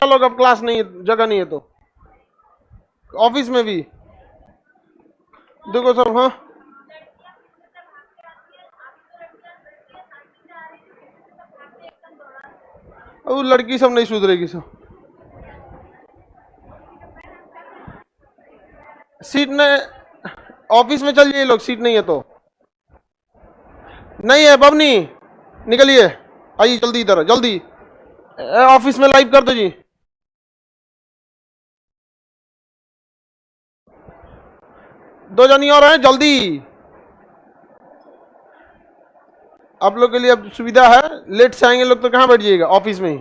लोग, अब क्लास नहीं है, जगह नहीं है तो ऑफिस में भी देखो सब। हाँ वो लड़की सब नहीं सुधरेगी सब। सीट नहीं, ऑफिस में चल जाइए लोग, सीट नहीं है तो। नहीं है बबनी, निकलिए, आइए जल्दी इधर, जल्दी ऑफिस में लाइव कर दो जी। दो जनी और हैं, जल्दी। आप लोग के लिए अब सुविधा है, लेट से आएंगे लोग तो कहाँ बैठ जाइएगा, ऑफिस में ही।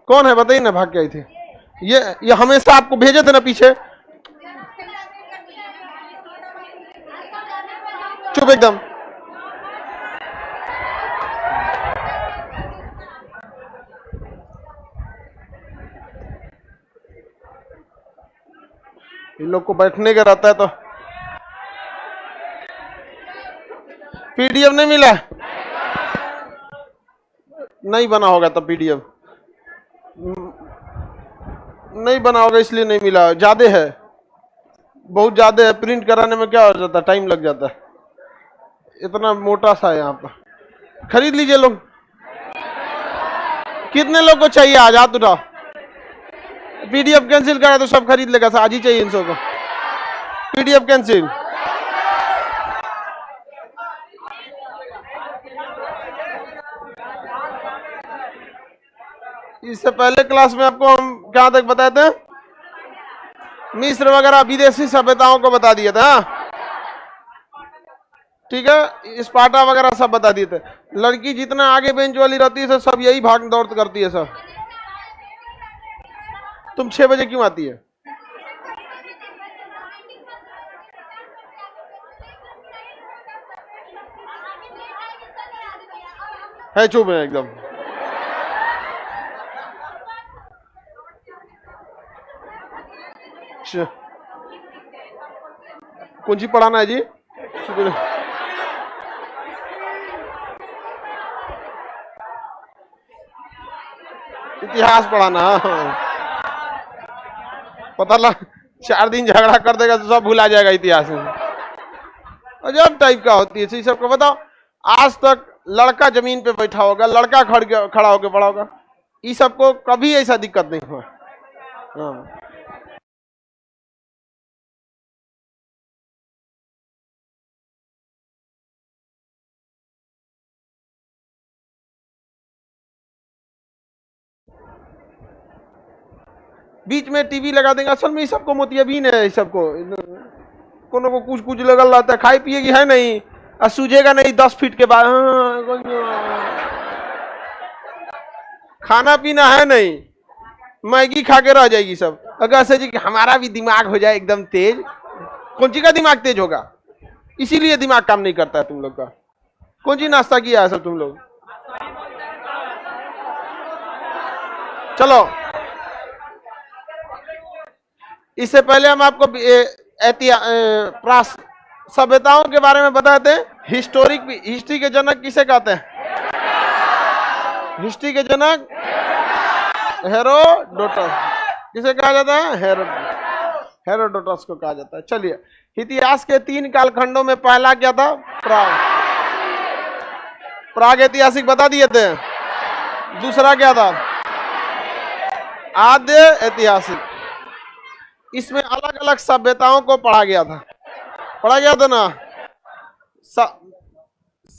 कौन है बताइए ना, भाग के आई थे। ये हमेशा आपको भेजे थे ना पीछे। चुप एकदम। इन लोग को बैठने का रहता है तो। पीडीएफ नहीं मिला, नहीं बना होगा तब पीडीएफ नहीं बना होगा, इसलिए नहीं मिला। ज्यादा है, बहुत ज्यादा है, प्रिंट कराने में क्या हो जाता है, टाइम लग जाता है। इतना मोटा सा है यहाँ पर। खरीद लीजिए लोग। कितने लोग को चाहिए आज हाथ उठाओ। पीडीएफ कैंसिल करा तो सब खरीद लेगा, आज ही चाहिए इन सबको पीडीएफ कैंसिल। इससे पहले क्लास में आपको हम क्या तक बताए थे, मिस्र वगैरह विदेशी सभ्यताओं को बता दिए थे। ठीक है, स्पार्टा वगैरह सब बता दिए थे। लड़की जितना आगे बेंच वाली रहती है सब यही भाग दौड़ करती है सब। तुम 6 बजे क्यों आती है चुप है एकदम। कौन सी पढ़ाना है जी? इतिहास पढ़ाना। पता लग 4 दिन झगड़ा कर देगा तो सब भुला जाएगा इतिहास में। अजब टाइप का होती है सबको। बताओ, आज तक लड़का जमीन पे बैठा होगा, लड़का खड़ा होकर पढ़ा होगा, ये सबको कभी ऐसा दिक्कत नहीं हुआ। हाँ। बीच में टीवी लगा देंगे, असल में सबको मोतियाबीन है, सबको कोनो को कुछ कुछ लगल रहता है। खाई पिएगी है नहीं और सूझेगा नहीं 10 फीट के बाद। खाना पीना है नहीं, मैगी खा के रह जाएगी सब। अगर ऐसे जी कि हमारा भी दिमाग हो जाए एकदम तेज, कौन सी का दिमाग तेज होगा? इसीलिए दिमाग काम नहीं करता है तुम लोग का। कौन सी नाश्ता किया है सब तुम लोग? चलो, इससे पहले हम आपको सभ्यताओं के बारे में बताते हैं। हिस्ट्री के जनक किसे कहते हैं? हिस्ट्री के जनक हेरोडोटस। किसे कहा जाता है? हेरोडोटस को कहा जाता है। चलिए, इतिहास के 3 कालखंडों में पहला क्या था? प्राग ऐतिहासिक बता दिए थे। दूसरा क्या था? आद्य ऐतिहासिक। इसमें अलग अलग सभ्यताओं को पढ़ा गया था ना।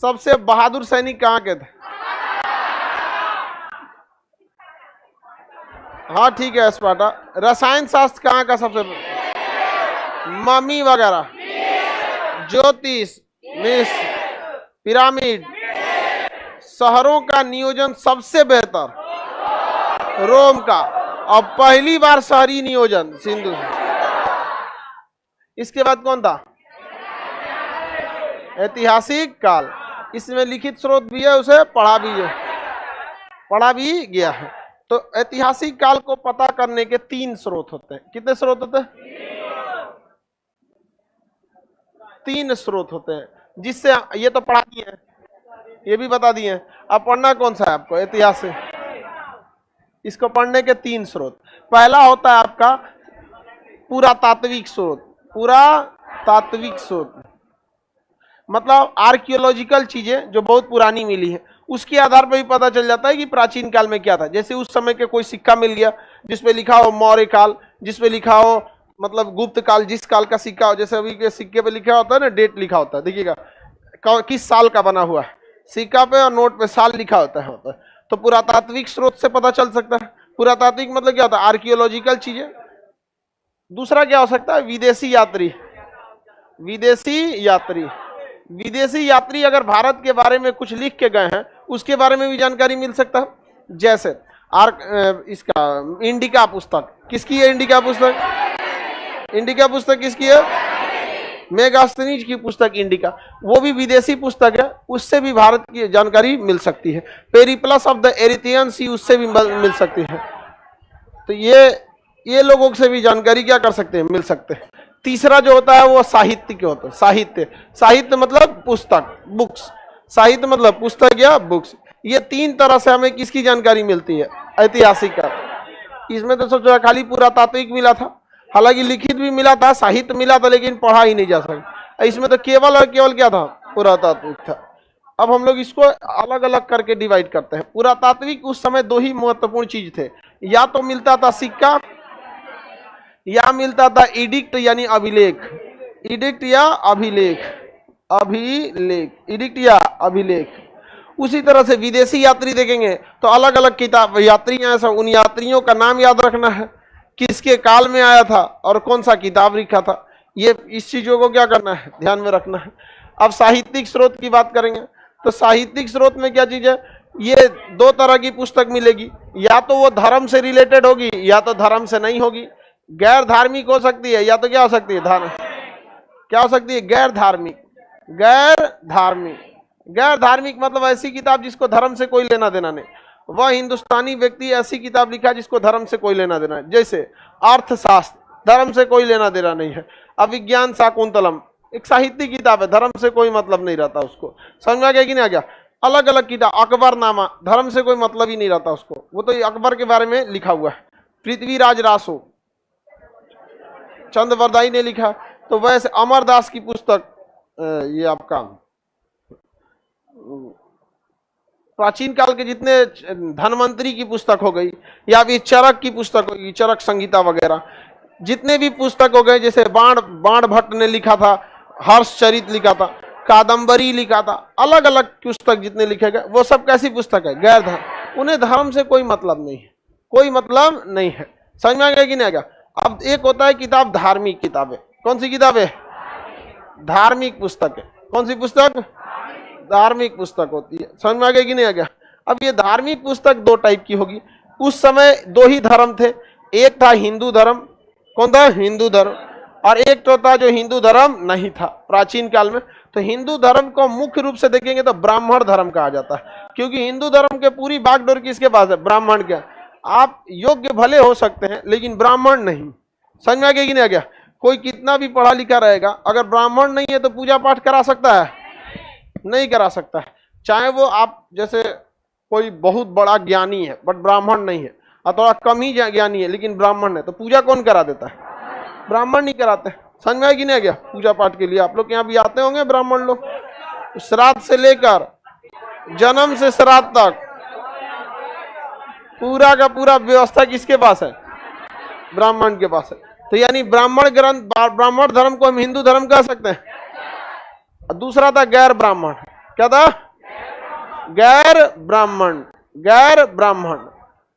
सबसे बहादुर सैनिक कहाँ के थे? हाँ ठीक है, स्पार्टा। रसायन शास्त्र कहाँ का सबसे? मम्मी वगैरह, ज्योतिष, पिरामिड। शहरों का नियोजन सबसे बेहतर रोम का, और पहली बार शहरी नियोजन सिंधु। इसके बाद कौन था? ऐतिहासिक काल। इसमें लिखित स्रोत भी है, उसे पढ़ा भी गया है। तो ऐतिहासिक काल को पता करने के 3 स्रोत होते हैं। कितने स्रोत होते हैं? 3 स्रोत होते हैं, जिससे ये तो पढ़ा दिए हैं। ये भी बता दिए। अब पढ़ना कौन सा है आपको? इतिहास से। इसको पढ़ने के 3 स्रोत। पहला होता है आपका पुरातात्विक स्रोत। पुरातात्विक स्रोत मतलब आर्कियोलॉजिकल चीजें जो बहुत पुरानी मिली है, उसके आधार पर भी पता चल जाता है कि प्राचीन काल में क्या था। जैसे उस समय के कोई सिक्का मिल गया जिसपे लिखा हो मौर्य काल, जिसपे लिखा हो मतलब गुप्त काल, जिस काल का सिक्का हो, जैसे अभी के सिक्के पे लिखा होता है ना, डेट लिखा होता है, देखिएगा किस साल का बना हुआ है, सिक्का पे और नोट पे साल लिखा होता है। तो पुरातात्विक स्रोत से पता चल सकता है। पुरातात्विक मतलब क्या होता है? आर्कियोलॉजिकल चीजें। दूसरा क्या हो सकता है? विदेशी यात्री। विदेशी यात्री, विदेशी यात्री अगर भारत के बारे में कुछ लिख के गए हैं, उसके बारे में भी जानकारी मिल सकता है। जैसे इसका इंडिका पुस्तक, किसकी है इंडिका पुस्तक? इंडिका पुस्तक किसकी है? मेगास्थनीज की पुस्तक इंडिका, वो भी विदेशी पुस्तक है, उससे भी भारत की जानकारी मिल सकती है। पेरिप्लस ऑफ द एरिथियन सी, उससे भी मिल सकती है। तो ये लोगों से भी जानकारी क्या कर सकते हैं? मिल सकते हैं। तीसरा जो होता है वो साहित्य के होता है। साहित्य, साहित्य मतलब पुस्तक, बुक्स। साहित्य मतलब पुस्तक या बुक्स। ये 3 तरह से हमें किसकी जानकारी मिलती है? ऐतिहासिक का। इसमें तो सोचो खाली पुरातात्विक मिला था, हालांकि लिखित भी मिला था, साहित्य मिला था, लेकिन पढ़ा ही नहीं जा सका। इसमें तो केवल और केवल क्या था? पुरातात्विक था। अब हम लोग इसको अलग अलग करके डिवाइड करते हैं। पुरातात्विक उस समय 2 ही महत्वपूर्ण चीज थे, या तो मिलता था सिक्का, या मिलता था इडिक्ट यानी अभिलेख। इडिक्ट या अभिलेख, अभिलेख, इडिक्ट या अभिलेख। उसी तरह से विदेशी यात्री देखेंगे तो अलग अलग किताब, यात्री ऐसा, उन यात्रियों का नाम याद रखना है, किसके काल में आया था और कौन सा किताब लिखा था। ये इस चीजों को क्या करना है? ध्यान में रखना है। अब साहित्यिक स्रोत की बात करेंगे तो साहित्यिक स्रोत में क्या चीज है? ये 2 तरह की पुस्तक मिलेगी, या तो वो धर्म से रिलेटेड होगी या तो धर्म से नहीं होगी। गैर धार्मिक हो सकती है या तो क्या हो सकती है? क्या हो सकती है? गैर धार्मिक। गैर धार्मिक, गैर धार्मिक मतलब ऐसी किताब जिसको धर्म से कोई लेना देना नहीं। वह हिंदुस्तानी व्यक्ति ऐसी किताब लिखा जिसको धर्म से कोई लेना देना है। जैसे अर्थशास्त्र, धर्म से कोई लेना देना नहीं है। अभिज्ञान शाकुंतलम एक साहित्य किताब है, धर्म से कोई मतलब नहीं रहता उसको। समझ में आ गया कि नहीं आ गया? अलग अलग किताब, अकबरनामा, धर्म से कोई मतलब ही नहीं रहता उसको, वो तो अकबर के बारे में लिखा हुआ है। पृथ्वीराज रासो, चंद्रवरदाई ने लिखा। तो वैसे अमरदास की पुस्तक, ये आपका प्राचीन काल के जितने धनवंतरी की पुस्तक हो गई, या फिर चरक की पुस्तक होगी, चरक संहिता वगैरह, जितने भी पुस्तक हो गए, जैसे बाण भट्ट ने लिखा था, हर्षचरित लिखा था, कादम्बरी लिखा था, अलग अलग पुस्तक जितने लिखे गए वो सब कैसी पुस्तक है? गैर धर्म। उन्हें धर्म से कोई मतलब नहीं है, कोई मतलब नहीं है। समझ में आ गया कि नहीं आ गया? अब एक होता है किताब धार्मिक किताबें। कौन सी किताब है? धार्मिक पुस्तक है। कौन सी पुस्तक? धार्मिक पुस्तक होती है। समझ में आ गया कि नहीं आ गया? अब ये धार्मिक पुस्तक 2 टाइप की होगी। उस समय 2 ही धर्म थे, एक था हिंदू धर्म। कौन था? हिंदू धर्म। और एक तो था जो हिंदू धर्म नहीं था प्राचीन काल में। तो हिंदू धर्म को मुख्य रूप से देखेंगे तो ब्राह्मण धर्म कहा जाता है, क्योंकि हिंदू धर्म के पूरी बागडोर किसके पास है? ब्राह्मण के। आप योग्य भले हो सकते हैं लेकिन ब्राह्मण नहीं। समझ में आ गया कि नहीं आ गया? कोई कितना भी पढ़ा लिखा रहेगा, अगर ब्राह्मण नहीं है तो पूजा पाठ करा सकता है? नहीं करा सकता है। चाहे वो आप जैसे कोई बहुत बड़ा ज्ञानी है बट ब्राह्मण नहीं है, और थोड़ा कम ही ज्ञानी है लेकिन ब्राह्मण है, तो पूजा कौन करा देता है? ब्राह्मण नहीं कराते। समझ में आया कि नहीं आ गया? पूजा पाठ के लिए आप लोग यहाँ भी आते होंगे ब्राह्मण लोग। श्राद्ध से लेकर जन्म से श्राद्ध तक पूरा का पूरा व्यवस्था किसके पास है? ब्राह्मण के पास है। तो यानी ब्राह्मण ग्रंथ, ब्राह्मण धर्म को हम हिंदू धर्म कह सकते हैं। दूसरा था गैर ब्राह्मण। क्या था? गैर ब्राह्मण। गैर ब्राह्मण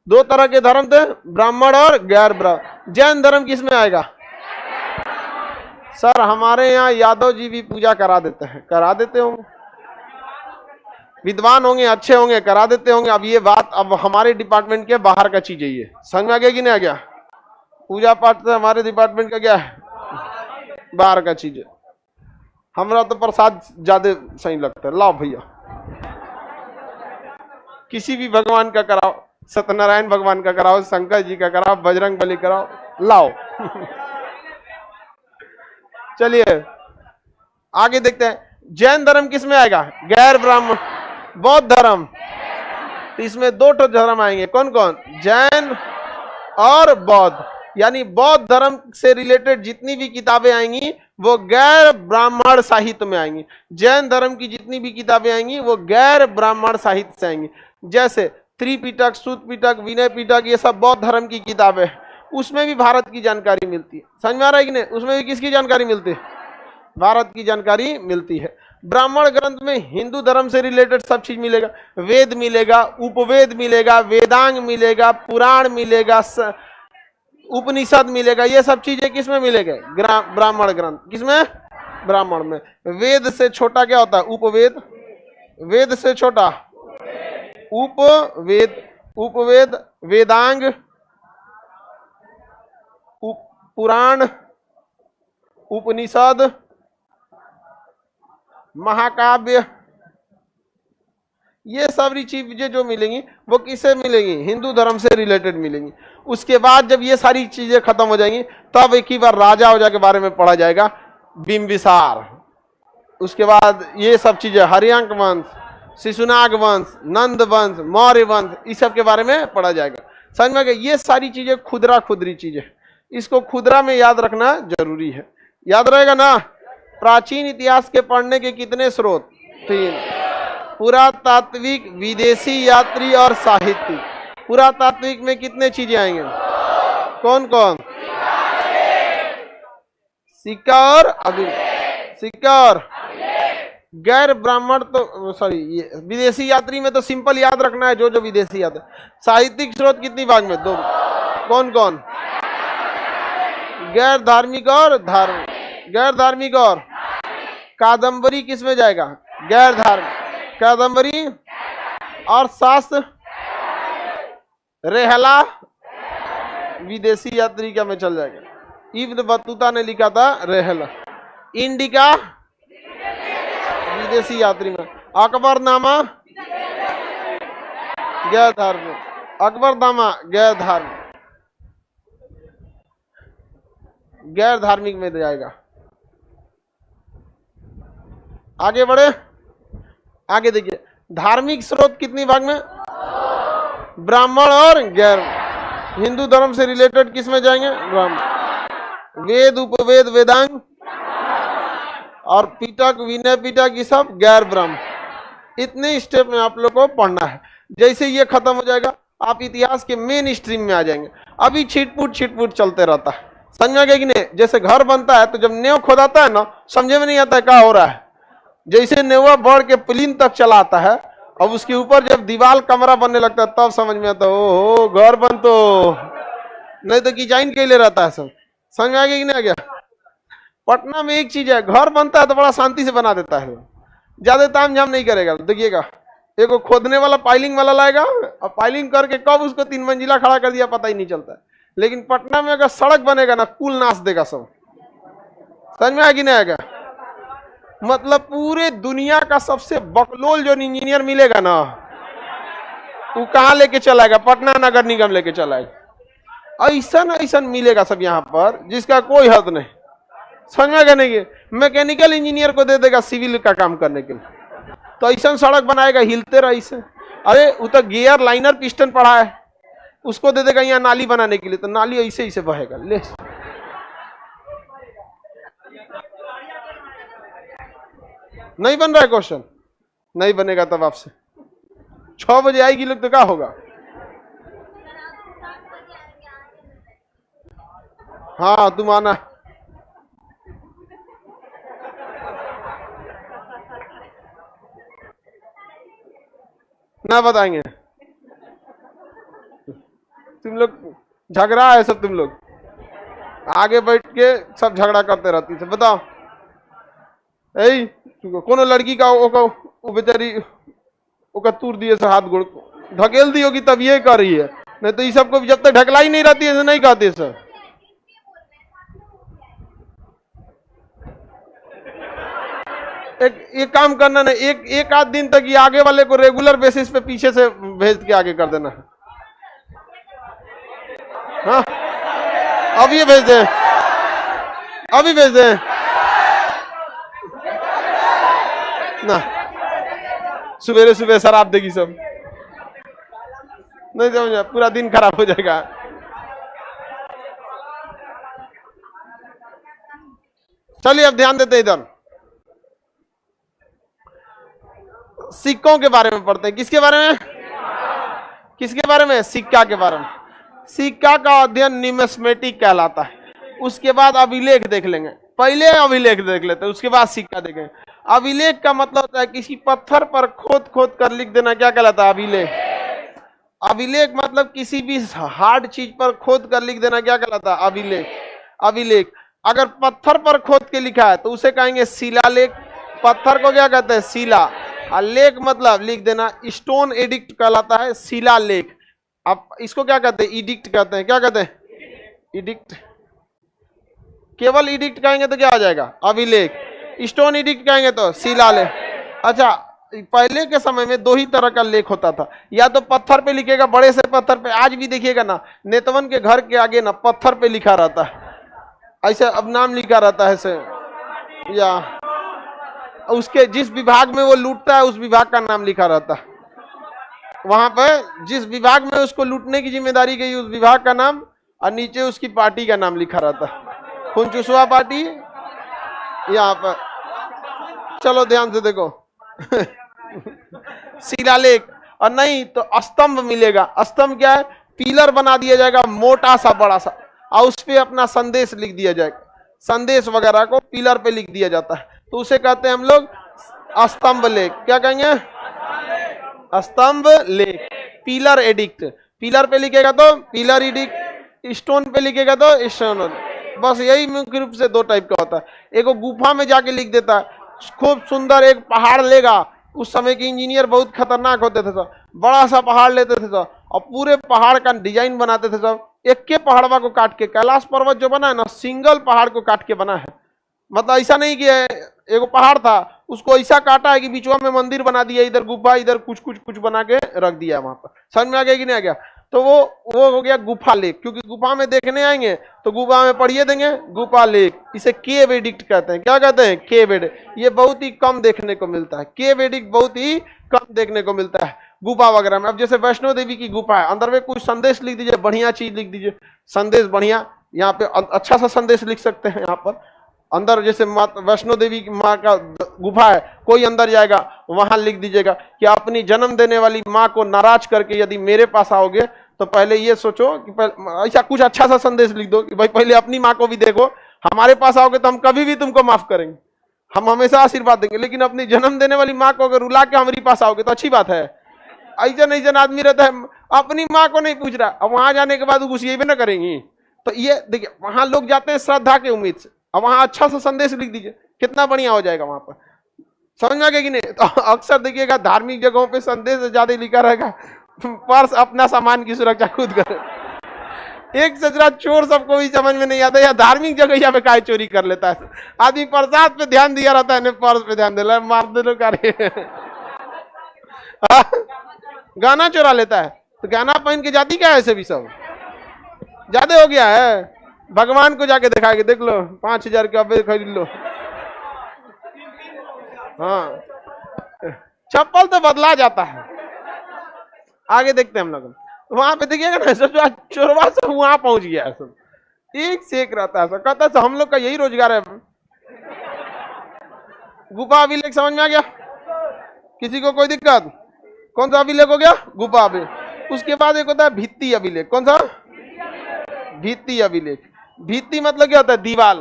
2 तरह के धर्म थे, ब्राह्मण और गैर ब्राह्मण। जैन धर्म किस में आएगा? सर हमारे यहाँ यादव जी भी पूजा करा देते हैं। करा देते होंगे, विद्वान होंगे, अच्छे होंगे, करा देते होंगे। अब ये बात अब हमारे डिपार्टमेंट के बाहर का चीज है। ये समझ में आ गया कि नहीं आ गया? पूजा पाठ से हमारे डिपार्टमेंट का क्या है? बाहर का चीज है। हमरा तो प्रसाद ज्यादा सही लगता है। लाओ भैया, किसी भी भगवान का कराओ, सत्यनारायण भगवान का कराओ, शंकर जी का कराओ, बजरंग बली कराओ, लाओ। चलिए आगे देखते हैं। जैन धर्म किस में आएगा? गैर ब्राह्मण। बौद्ध धर्म। तो इसमें दो तो धर्म आएंगे, कौन कौन? जैन और बौद्ध। यानी बौद्ध धर्म से रिलेटेड जितनी भी किताबें आएंगी वो गैर ब्राह्मण साहित्य में आएंगी। जैन धर्म की जितनी भी किताबें आएंगी वो गैर ब्राह्मण साहित्य से आएंगी। जैसे त्रिपिटक, सूत पिटक, विनय पिटक, ये सब बौद्ध धर्म की किताबें, उसमें भी भारत की जानकारी मिलती है। समझ में आ रहा है कि नहीं? उसमें भी किसकी जानकारी मिलती है? भारत की जानकारी मिलती है। ब्राह्मण ग्रंथ में हिंदू धर्म से रिलेटेड सब चीज मिलेगा। वेद मिलेगा, उपवेद मिलेगा, वेदांग मिलेगा, पुराण मिलेगा, उपनिषद मिलेगा। ये सब चीजें किसमें मिलेगा? ब्राह्मण ग्रंथ। किसमें? ब्राह्मण में। वेद से छोटा क्या होता है? उपवेद। वेद से छोटा उपवेद। उपवेद, वेदांग, पुराण, उपनिषद, महाकाव्य, ये सारी चीजें जो मिलेंगी वो किससे मिलेंगी? हिंदू धर्म से रिलेटेड मिलेंगी। उसके बाद जब ये सारी चीजें खत्म हो जाएंगी तब एक ही बार राजा ओजा के बारे में पढ़ा जाएगा, बिंबिसार। उसके बाद ये सब चीजें, हरियांक वंश, शिशुनाग वंश, नंद वंश, मौर्य वंश, इस सब के बारे में पढ़ा जाएगा। समझ में आ गया? ये सारी चीजें खुदरा खुदरी चीजें, इसको खुदरा में याद रखना जरूरी है। याद रहेगा ना? प्राचीन इतिहास के पढ़ने के कितने स्रोत? 3। पुरातात्विक, विदेशी यात्री और साहित्यिक। पुरातात्विक में कितने चीजें आएंगे? कौन कौन? सिक्का और सिक्का और गैर ब्राह्मण तो सॉरी, ये विदेशी यात्री में तो सिंपल याद रखना है जो जो विदेशी यात्री। साहित्यिक स्रोत कितनी भाग में? 2। कौन कौन? गैर धार्मिक और धार्मिक। गैर धार्मिक और कादंबरी किस में जाएगा? गैर धार्मिक। कादंबरी और शास्त्र, रेहला विदेशी यात्री का में चल जाएगा। इब्न बतूता ने लिखा था रेहला। इंडिका विदेशी यात्री में। अकबरनामा गैर धार्मिक। अकबरनामा गैर धार्मिक, गैर धार्मिक में जाएगा। आगे बढ़े, आगे देखिए धार्मिक स्रोत कितनी भाग में? ब्राह्मण और गैर। हिंदू धर्म से रिलेटेड किस में जाएंगे? ब्राह्मण। वेद, उपवेद, वेदांग और पिटक, विनय पिटक, ये सब गैर ब्राह्मण। इतने स्टेप में आप लोग को पढ़ना है। जैसे ये खत्म हो जाएगा आप इतिहास के मेन स्ट्रीम में आ जाएंगे। अभी छिटपुट चलते रहता है। समझ में गया कि नहीं? जैसे घर बनता है तो जब नेव खोदाता है ना, समझे में नहीं आता है क्या हो रहा है। जैसे नेवा बढ़ के प्लीन तक चला आता है, अब उसके ऊपर जब दीवार कमरा बनने लगता है तब समझ में आता है ओहो घर बन तो, नहीं तो डिजाइन के लिए रहता है सब। समझ में आ गया कि नहीं आ गया? पटना में एक चीज है, घर बनता है तो बड़ा शांति से बना देता है, ज्यादा ताम झाम नहीं करेगा। देखिएगा एक खोदने वाला पाइलिंग वाला लाएगा और पाइलिंग करके कब उसको 3 मंजिला खड़ा कर दिया पता ही नहीं चलता है। लेकिन पटना में अगर सड़क बनेगा ना, कुल नाश देगा सब। समझ में आएगी नहीं आएगा? मतलब पूरे दुनिया का सबसे बकलोल जो इंजीनियर मिलेगा ना, वो कहाँ लेके चलाएगा? पटना नगर निगम लेके चलाएगा। ऐसा मिलेगा सब यहाँ पर जिसका कोई हद नहीं। समझ में आएगा नहीं? मैकेनिकल इंजीनियर को दे देगा सिविल का काम करने के लिए, तो ऐसा सड़क बनाएगा हिलते रहे ऐसे। अरे वो तो गियर लाइनर पिस्टन पढ़ा है, उसको दे देगा यहाँ नाली बनाने के लिए, तो नाली ऐसे ऐसे बहेगा। ले नहीं बन रहा है क्वेश्चन? नहीं बनेगा तब आपसे 6 बजे आएगी लोग तो क्या होगा? हाँ तुम आना। ना बताएंगे तुम लोग, झगड़ा है सब। तुम लोग आगे बैठ के सब झगड़ा करते रहती है। बताओ ऐ कोनो लड़की का वो बेचारी ओका तूर दिए से हाथ गोड़ ढकेल दी होगी तब ये कर रही है, नहीं तो ये सबको जब तक ढकलाई नहीं रहती है नहीं कहते सर। एक काम करना ना, एक आध दिन तक ये आगे वाले को रेगुलर बेसिस पे पीछे से भेज के आगे कर देना है। हाँ अभी भेज दें, अभी भेज दें ना। सुबह सुबह शराब देगी सब, नहीं समझा, पूरा दिन खराब हो जाएगा। चलिए अब ध्यान देते इधर, सिक्कों के बारे में पढ़ते हैं। किसके बारे में? किसके बारे में? सिक्का के बारे में। सिक्का का अध्ययन न्यूमिस्मेटिक कहलाता है। उसके बाद अभिलेख देख लेंगे, पहले अभिलेख देख लेते हैं, उसके बाद सिक्का देखेंगे। अभिलेख का मतलब होता है किसी पत्थर पर खोद खोद कर लिख देना, क्या कहलाता है? अभिलेख। अभिलेख मतलब किसी भी हार्ड चीज पर खोद कर लिख देना, क्या कहलाता है? अभिलेख। अभिलेख अगर पत्थर पर खोद के लिखा है तो उसे कहेंगे शिलालेख। पत्थर को क्या कहते हैं? शिला। और लेख मतलब लिख देना, स्टोन एडिक्ट कहलाता है शिलालेख। अब इसको क्या कहते हैं? इडिक्ट कहते हैं। क्या कहते हैं? इडिक्ट। केवल इडिक्ट कहेंगे तो क्या आ जाएगा? अभिलेख। स्टोन एडिक्ट कहेंगे तो शिलालेख। अच्छा, पहले के समय में दो ही तरह का लेख होता था, या तो पत्थर पे लिखेगा, बड़े से पत्थर पे, आज भी देखिएगा ना नेतवन के घर के आगे ना पत्थर पे लिखा रहता है, ऐसे अब नाम लिखा रहता है ऐसे, या उसके जिस विभाग में वो लूटता है उस विभाग का नाम लिखा रहता है। वहां पर जिस विभाग में उसको लूटने की जिम्मेदारी गई उस विभाग का नाम, और नीचे उसकी पार्टी का नाम लिखा रहता है। खुनचुसवा पार्टी यहाँ पर। चलो ध्यान से देखो शिलालेख। और नहीं तो स्तंभ मिलेगा। स्तंभ क्या है? पिलर बना दिया जाएगा मोटा सा बड़ा सा, और उस पे अपना संदेश लिख दिया जाएगा। संदेश वगैरह को पिलर पे लिख दिया जाता है, तो उसे कहते हैं हम लोग स्तंभ लेख। क्या कहेंगे? स्तंभ लेख। पिलर एडिक्ट, पिलर पे लिखेगा तो पिलर एडिक्ट, स्टोन पे लिखेगा तो स्टोन। बस यही मुख्य रूप से दो टाइप का होता है। एक गुफा में जाके लिख देता है, खूब सुंदर एक पहाड़ लेगा, उस समय के इंजीनियर बहुत खतरनाक होते थे सब, बड़ा सा पहाड़ लेते थे सब और पूरे पहाड़ का डिजाइन बनाते थे सब, एक के पहाड़वा को काट के। कैलाश पर्वत जो बना है ना, सिंगल पहाड़ को काट के बना है। मतलब ऐसा नहीं कि एक पहाड़ था उसको ऐसा काटा है कि बीचवा में मंदिर बना दिया, इधर गुफा, इधर कुछ कुछ कुछ बना के रख दिया वहां पर। समझ में आ गया कि नहीं आ गया? तो वो हो गया गुफा लेख। क्योंकि गुफा में देखने आएंगे तो गुफा में पढ़िए देंगे गुफा लेख। इसे केव एडिक्ट कहते हैं। क्या कहते हैं? केव एडिक्ट। ये बहुत ही कम देखने को मिलता है, केव एडिक्ट बहुत ही कम देखने को मिलता है गुफा वगैरह में। अब जैसे वैष्णो देवी की गुफा है, अंदर में कुछ संदेश लिख दीजिए, बढ़िया चीज लिख दीजिए, संदेश बढ़िया, यहाँ पे अच्छा सा संदेश लिख सकते हैं। यहाँ पर अंदर जैसे वैष्णो देवी की माँ का गुफा है, कोई अंदर जाएगा वहां लिख दीजिएगा कि अपनी जन्म देने वाली माँ को नाराज करके यदि मेरे पास आओगे तो पहले ये सोचो कि ऐसा कुछ अच्छा सा संदेश लिख दो कि भाई पहले अपनी माँ को भी देखो, हमारे पास आओगे तो हम कभी भी तुमको माफ करेंगे, हम हमेशा आशीर्वाद देंगे, लेकिन अपनी जन्म देने वाली माँ को अगर रुला के हमारे पास आओगे तो अच्छी बात है। ऐसा आदमी रहता है अपनी माँ को नहीं पूछ रहा, अब वहां जाने के बाद घुसिए भी ना करेंगी। तो ये देखिए वहां लोग जाते हैं श्रद्धा के उम्मीद से, अब वहां अच्छा सा संदेश लिख दीजिए, कितना बढ़िया हो जाएगा वहां पर। समझ में आ गया कि नहीं? तो अक्सर देखिएगा धार्मिक जगहों पे संदेश ज्यादा लिखा रहेगा, पर्स अपना सामान की सुरक्षा खुद करे। एक सचरा चोर सबको भी समझ में नहीं आता, या धार्मिक जगह यहाँ पे काय चोरी कर लेता है। आदमी प्रसाद पे ध्यान दिया रहता है, पर्स पे ध्यान दे रहा है, मार दे लो कार्य। गाना चोरा लेता है, तो गाना पहन के जाती क्या है? ऐसे भी सब ज्यादा हो गया है। भगवान को जाके दिखाएंगे, देख लो 5000 के अबे खरीद लो। हाँ, चप्पल तो बदला जाता है। आगे देखते हैं हम लोग, वहां पे देखिएगा ना चोरवा से वहां पहुंच गया है सब, एक से एक रहता है सब। कहता है हम लोग का यही रोजगार है। गुफा अभिलेख समझ में आ गया? किसी को कोई दिक्कत? कौन सा अभिलेख हो गया? गुफा अभिलेख। उसके बाद एक होता है भित्ति अभिलेख। कौन सा? भित्ति अभिलेख। भित्ति मतलब क्या होता है? दीवाल।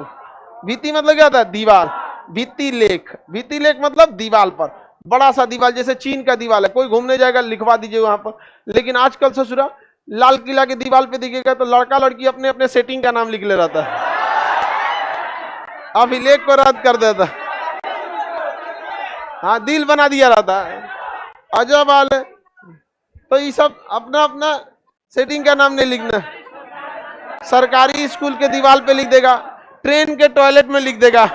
भित्ति मतलब क्या होता है? दीवाल। भित्ति लेख। भित्ति लेख मतलब दीवाल पर, बड़ा सा दीवाल, जैसे चीन का दीवाल है, कोई घूमने जाएगा लिखवा दीजिए वहां पर। लेकिन आजकल ससुरा लाल किला के दीवाल पे दिखेगा तो लड़का लड़की अपने अपने सेटिंग का नाम लिख ले रहता है, अभिलेख को रद्द कर देता है। हाँ, दिल बना दिया रहता है, अजब हाल है। तो ये सब अपना अपना सेटिंग का नाम नहीं लिखना। सरकारी स्कूल के दीवार पे लिख देगा, ट्रेन के टॉयलेट में लिख देगा।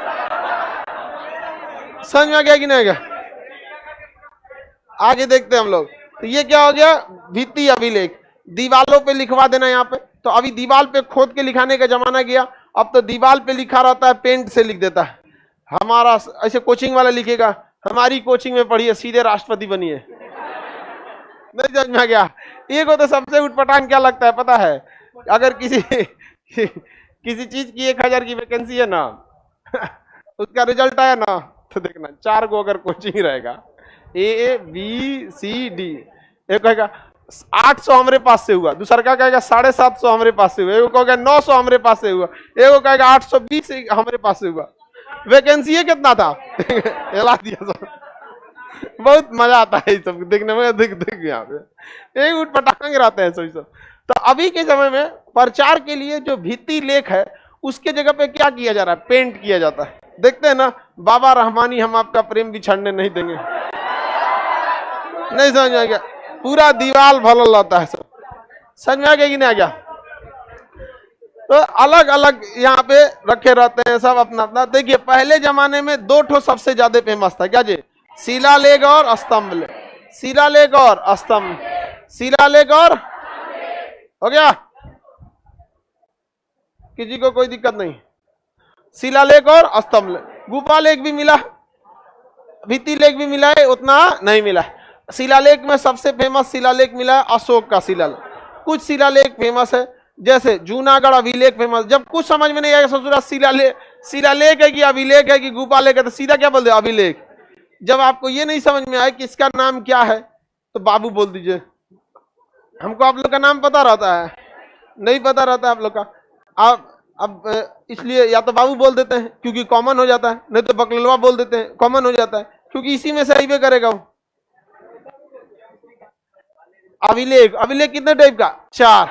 समझ में आ गया कि नहीं गया? आगे देखते हैं हम लोग। तो ये क्या हो गया? भित्ति अभिलेख। दीवालों पे लिखवा देना यहाँ पे। तो अभी दीवाल पे खोद के लिखाने का जमाना गया, अब तो दीवाल पे लिखा रहता है, पेंट से लिख देता है। हमारा ऐसे कोचिंग वाला लिखेगा हमारी कोचिंग में पढ़ी है, सीधे राष्ट्रपति बनी है। नहीं समझ में आ गया? एक को तो सबसे उटपटांग क्या लगता है पता है? अगर किसी किसी चीज की 1000 की वैकेंसी है ना, उसका रिजल्ट आया ना, तो देखना 4 को अगर कोचिंग रहेगा, A B C D, एक कहेगा 800 हमारे पास से हुआ, दूसरा का कहेगा 750 हमारे पास से हुआ, एक कहेगा 900 हमारे पास से हुआ, एक कहेगा 820 हमारे पास से हुआ। वैकेंसी है कितना था? हिला दिया सब। बहुत मजा आता है ये सब देखने में। देख यहाँ पे एक उठ पटांग रहते हैं सब। तो अभी के समय में प्रचार के लिए जो भित्ति लेख है उसके जगह पे क्या किया जा रहा है? पेंट किया जाता है। देखते हैं ना, बाबा रहमानी हम आपका प्रेम बिछड़ने नहीं देंगे। नहीं समझ में आ गया? पूरा दीवार भरल रहता है सब। समझ में आ गया कि नहीं आ गया? तो अलग अलग यहाँ पे रखे रहते हैं सब अपना अपना। देखिए पहले जमाने में 2 ठो सबसे ज्यादा फेमस था, क्या जी? शिलालेख और स्तंभ लेख। शिलालेख और स्तंभ, शिलालेख और हो गया, किसी को कोई दिक्कत नहीं। शिलालेख और स्तंभ लेख, गुफा लेख भी मिला, भित्ति लेख भी मिला है, उतना नहीं मिला है। शिलालेख में सबसे फेमस शिलालेख मिला है अशोक का शिलालेख। कुछ शिलालेख फेमस है, जैसे जूनागढ़ अभिलेख फेमस। जब कुछ समझ में नहीं आएगा ससुरा शिलालेख है कि अभिलेख है कि गुफा लेख है, तो सीधा क्या बोल दे? अभिलेख। जब आपको ये नहीं समझ में आए कि इसका नाम क्या है, तो बाबू बोल दीजिए। हमको आप लोग का नाम पता रहता है? नहीं पता रहता है आप लोग का। आप अब इसलिए या तो बाबू बोल देते हैं क्योंकि कॉमन हो जाता है, नहीं तो बकलवा बोल देते हैं, कॉमन हो जाता है, क्योंकि इसी में से आइबे करेगा वो। अभिलेख, अभिलेख कितने टाइप का? 4।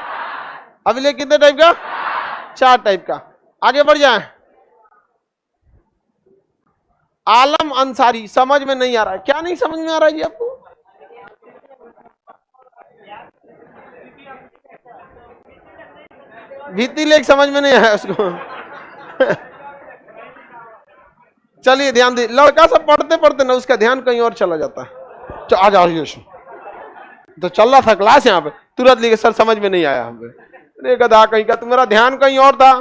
अभिलेख कितने टाइप का? 4 टाइप का। आगे बढ़ जाए। आलम अंसारी, समझ में नहीं आ रहा है? क्या नहीं समझ में आ रहा है जी आपको? भित्ति लेख समझ में नहीं आया उसको। चलिए ध्यान दे, लड़का सब पढ़ते पढ़ते ना उसका ध्यान कहीं और चला जाता है। तो आ जाओ, तो चल रहा था क्लास यहाँ पे, तुरंत लिखे सर समझ में नहीं आया हमें। अरे गधा कहीं का, तुम्हारा ध्यान कहीं और था।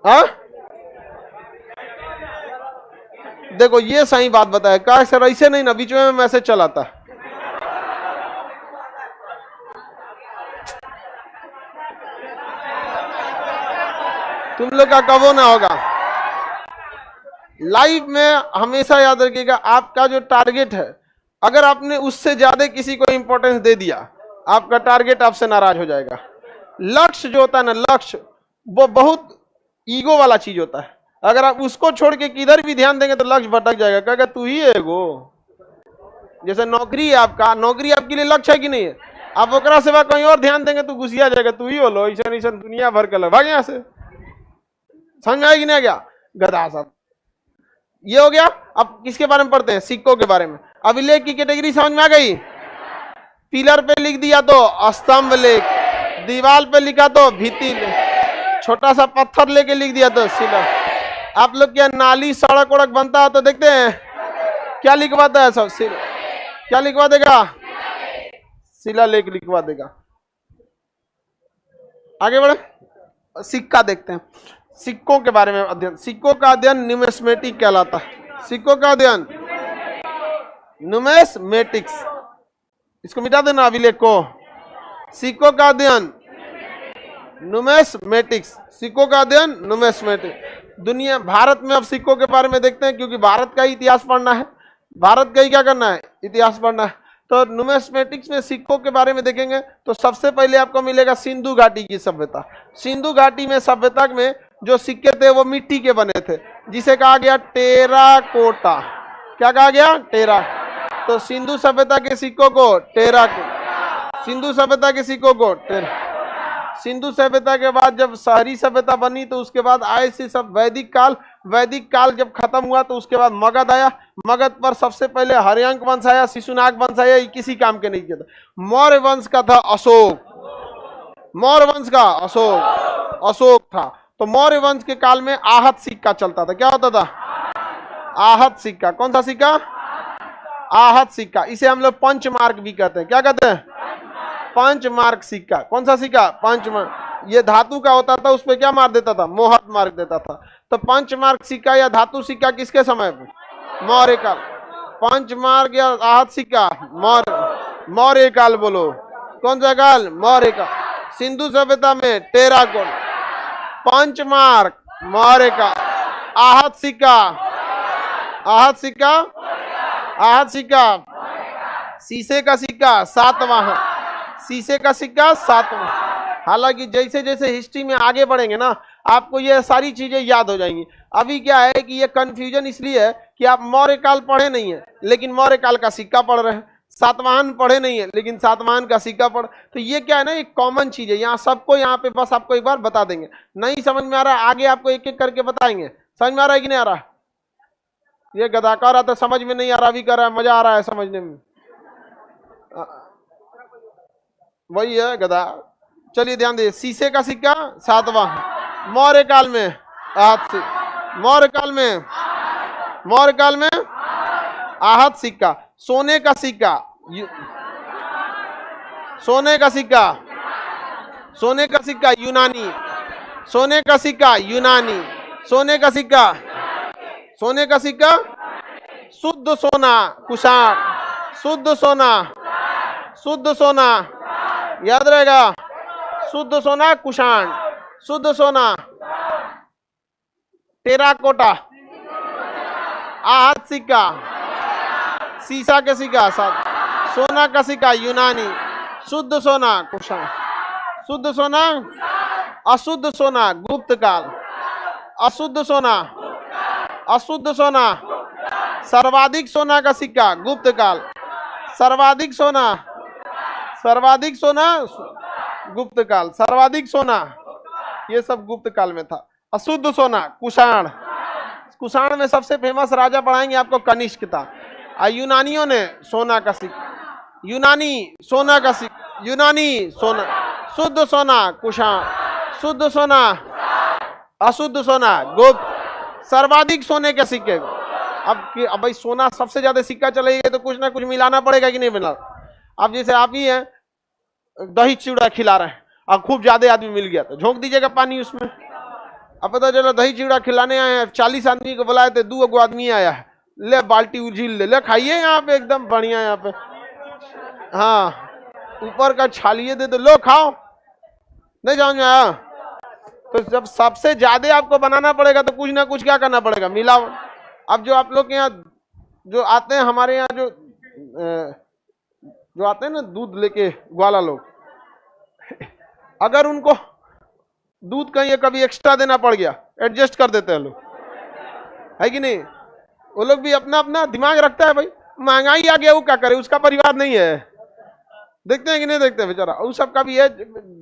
हाँ देखो ये सही बात बताया, कहा सर ऐसे नहीं ना, बीच में मैसेज चलाता। तुम लोग का कबो ना होगा। लाइफ में हमेशा याद रखिएगा, आपका जो टारगेट है, अगर आपने उससे ज्यादा किसी को इंपॉर्टेंस दे दिया, आपका टारगेट आपसे नाराज हो जाएगा। लक्ष्य जो होता है ना, लक्ष्य वो बहुत ईगो वाला चीज होता है। अगर आप उसको छोड़ के किधर भी ध्यान देंगे तो लक्ष्य भटक जाएगा, कहेगा तू ही है एगो। जैसे नौकरी है आपका, नौकरी आपके लिए लक्ष्य है कि नहीं है? आप ओकरा सेवा कहीं और ध्यान देंगे तो घुसिया जाएगा, तू ही हो लो, ऐसा नहीं दुनिया भर का भाग यहाँ से। समझ में आएगी नहीं? आ गया गधा साहब? ये हो गया। अब किसके बारे में पढ़ते हैं? सिक्कों के बारे में। अभिलेख की कैटेगरी समझ में आ गई? पिलर पे लिख दिया तो स्तंभ लेख, दीवार पे लिखा तो भित्ति लेख, छोटा सा पत्थर लेके लिख दिया तो शिला। आप लोग क्या नाली सड़क वड़क बनता है तो देखते हैं क्या लिखवाता है सब? शिला। क्या लिखवा देगा? शिला लेख लिखवा देगा। आगे बढ़े, सिक्का देखते हैं। सिक्कों के बारे में अध्ययन, सिक्कों का अध्ययन न्यूमिस्मेटिक कहलाता है। सिक्कों का अध्ययन न्यूमिस्मेटिक्स, इसको मिटा देना अभिलेख को। सिक्कों का अध्ययन न्यूमिस्मेटिक्स, सिक्कों का अध्ययन न्यूमिस्मेटिक्स। दुनिया भारत में अब सिक्कों के बारे में देखते हैं, क्योंकि भारत का ही इतिहास पढ़ना है, भारत का ही क्या करना है? इतिहास पढ़ना है। तो न्यूमिस्मेटिक्स में सिक्कों के बारे में देखेंगे तो सबसे पहले आपको मिलेगा सिंधु घाटी की सभ्यता। सिंधु घाटी में सभ्यता में जो सिक्के थे वो मिट्टी के बने थे, जिसे कहा गया टेराकोटा। क्या कहा गया? टेरा। तो सिंधु सभ्यता के सिक्कों को टेराकोटा, सिंधु सभ्यता के सिक्कों को टेरा। सिंधु सभ्यता के बाद जब शहरी सभ्यता बनी तो उसके बाद आए से सब वैदिक काल। वैदिक काल जब खत्म हुआ तो उसके बाद मगध आया। मगध पर सबसे पहले हर्यंक वंश आया, शिशुनाग वंश आया, किसी काम के नहीं किया था। मौर्य वंश का था अशोक, मौर्य वंश का अशोक था। तो मौर्य वंश के काल में आहत सिक्का चलता था। क्या होता था? आहत सिक्का। कौन सा सिक्का? आहत सिक्का। इसे हम लोग पंचमार्क भी कहते हैं। क्या कहते हैं? पंचमार्क सिक्का। कौन सा सिक्का? पंचमार्क। ये धातु का होता था, उस पर क्या मार देता था? मोहर मार देता था। तो पंचमार्क सिक्का या धातु सिक्का किसके समय पे? मौर्य काल। पंच मार गया आहत सिक्का, मौर्य काल बोलो। कौन सा काल? मौर्य काल। सिंधु सभ्यता में टेराकोटा। पंच मार्क मौर्य काल। आहत सिक्का, आहत सिक्का, आहत सिक्का, शीशे का सिक्का सातवां, शीशे का सिक्का सातवां। हालांकि जैसे जैसे हिस्ट्री में आगे बढ़ेंगे ना आपको ये सारी चीजें याद हो जाएंगी। अभी क्या है कि ये कंफ्यूजन इसलिए है कि आप मौर्य काल पढ़े नहीं है लेकिन मौर्य काल का सिक्का पढ़ रहे हैं, सातवाहन पढ़े नहीं है लेकिन सातवाहन का सिक्का पढ़। तो ये क्या है ना, एक कॉमन चीज है यहाँ सबको, यहाँ पे बस आपको एक बार बता देंगे। नहीं समझ में आ रहा आगे आपको एक एक करके बताएंगे। समझ में आ रहा है कि नहीं आ रहा? ये गधा कह रहा था समझ में नहीं आ रहा, अभी कह रहा है मजा आ रहा है समझने में। वही है गधा। चलिए ध्यान दीजिए, शीशे का सिक्का सातवां, मौर्य काल में आहत सिक्का, मौर्य काल में, मौर्य काल में आहत सिक्का। सोने का सिक्का, सोने का सिक्का, सोने का सिक्का यूनानी, सोने का सिक्का यूनानी, सोने का सिक्का, सोने का सिक्का शुद्ध सोना कुषाण, शुद्ध सोना, शुद्ध सोना याद रहेगा, शुद्ध सोना कुषाण, शुद्ध सोना टेराकोटा, आहत सिक्का, शीशा के सिक्का साथ, सोना का सिक्का यूनानी, शुद्ध सोना कुषाण, शुद्ध सोना, अशुद्ध सोना गुप्त काल, अशुद्ध सोना, अशुद्ध सोना, सर्वाधिक सोना का सिक्का गुप्त काल, सर्वाधिक सोना, सर्वाधिक सोना गुप्त काल, सर्वाधिक सोना ये सब गुप्त काल में था। अशुद्ध सोना कुषाण, कुषाण में सबसे फेमस राजा पढ़ाएंगे आपको कनिष्क था। यूनानियों ने सोना का सिक्का, यूनानी सोना का सिक्का, यूनानी सोना, शुद्ध सोना कुषाण, शुद्ध सोना, अशुद्ध सोना गुप्त, सर्वाधिक सोने के सिक्के। अब भाई सोना सबसे ज्यादा सिक्का चलेगा तो कुछ ना कुछ मिलाना पड़ेगा कि नहीं मिला। अब जैसे आप ही हैं दही चिवड़ा खिला रहे हैं और खूब ज्यादा आदमी मिल गया तो झोंक दीजिएगा पानी उसमें। अब पता चला दही चिवड़ा खिलाने आए हैं, 40 आदमी को बुलाए थे, 2 गो आदमी आया है, ले बाल्टी उझिल ले खाइए यहाँ पे एकदम बढ़िया यहाँ पे, हाँ ऊपर का छालिए दे दो, लो खाओ। नहीं समझ में आया? तो जब सबसे ज्यादा आपको बनाना पड़ेगा तो कुछ ना कुछ क्या करना पड़ेगा, मिलाओ। अब जो आप लोग के यहाँ जो आते हैं, हमारे यहाँ जो आते हैं ना दूध लेके ग्वाला लोग, अगर उनको दूध कहीं कभी एक्स्ट्रा देना पड़ गया एडजस्ट कर देते हैं लोग, है कि नहीं? वो लोग भी अपना अपना दिमाग रखता है, भाई महंगाई आ गया वो क्या करे, उसका परिवार नहीं है। देखते हैं कि नहीं देखते बेचारा, उस सब का भी है,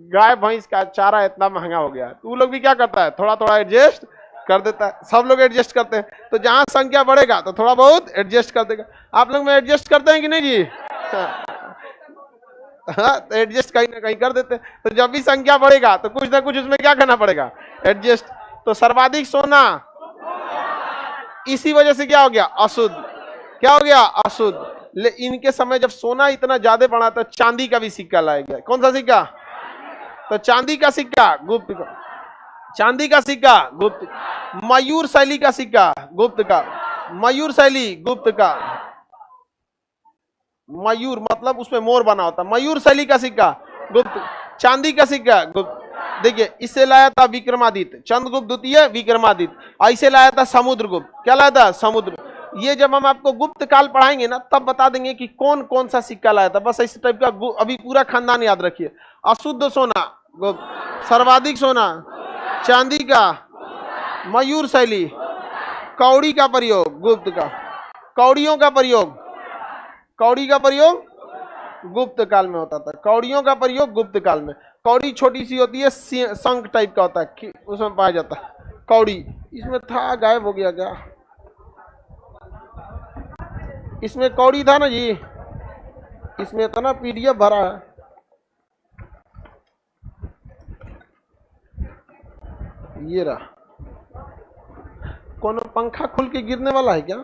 गाय भैंस का चारा इतना महंगा हो गया, तो वो लोग भी क्या करता है थोड़ा थोड़ा एडजस्ट कर देता है। सब लोग एडजस्ट करते हैं, तो जहां संख्या बढ़ेगा तो थोड़ा बहुत एडजस्ट कर देगा। आप लोग में एडजस्ट करते हैं कि नहीं जी? हाँ, तो एडजस्ट कहीं ना कहीं कर देते हैं। तो जब भी संख्या बढ़ेगा तो कुछ ना कुछ उसमें क्या करना पड़ेगा, एडजस्ट। तो सर्वाधिक सोना, इसी वजह से क्या हो गया, अशुद्ध। क्या हो गया, अशुद्ध। इनके समय जब सोना इतना ज्यादा बढ़ा तो चांदी का भी सिक्का लाया गया। कौन सा सिक्का? तो चांदी का सिक्का गुप्त का, चांदी का सिक्का गुप्त, मयूर शैली का सिक्का गुप्त का, मयूर शैली गुप्त का, मयूर मतलब उसमें मोर बना होता, मयूर शैली का सिक्का गुप्त, चांदी का सिक्का गुप्त। देखिए इससे लाया था विक्रमादित्य, चंद्रगुप्त द्वितीय विक्रमादित्य। ऐसे लाया था समुद्रगुप्त। क्या लाया था? समुद्र। ये जब हम आपको गुप्त काल पढ़ाएंगे ना तब बता देंगे कि कौन कौन सा सिक्का लाया था। बस इस टाइप का अभी पूरा खानदान याद रखिए। अशुद्ध सोना गुप्त, सर्वाधिक सोना चांदी का, मयूर शैली, कौड़ी का प्रयोग गुप्त का, कौड़ियों का प्रयोग, कौड़ी का प्रयोग गुप्त काल में होता था। कौड़ियों का प्रयोग गुप्त काल में। कौड़ी छोटी सी होती है, शंख टाइप का होता है, उसमें पाया जाता है कौड़ी। इसमें था, गायब हो गया क्या? इसमें कौड़ी था ना जी, इसमें था ना, पीडीएफ भरा है। ये रहा। कौन पंखा खुल के गिरने वाला है क्या?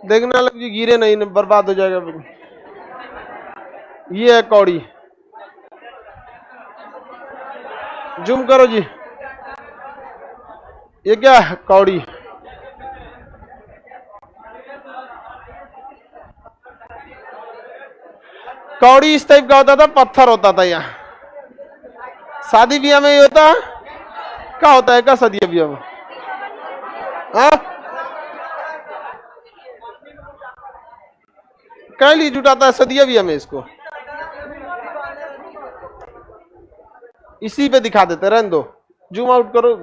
देखना लग जी, गिरे नहीं, बर्बाद हो जाएगा। ये है कौड़ी, जूम करो जी। ये क्या है? कौड़ी। कौड़ी इस टाइप का होता था, पत्थर होता था यहाँ। शादी ब्याह में ये होता है, क्या होता है क्या शादी ब्याह में? हाँ, कह ली जुटाता है सदिया ब्याह में इसको, इसी पे दिखा देते, रहने दो, जूम आउट करो।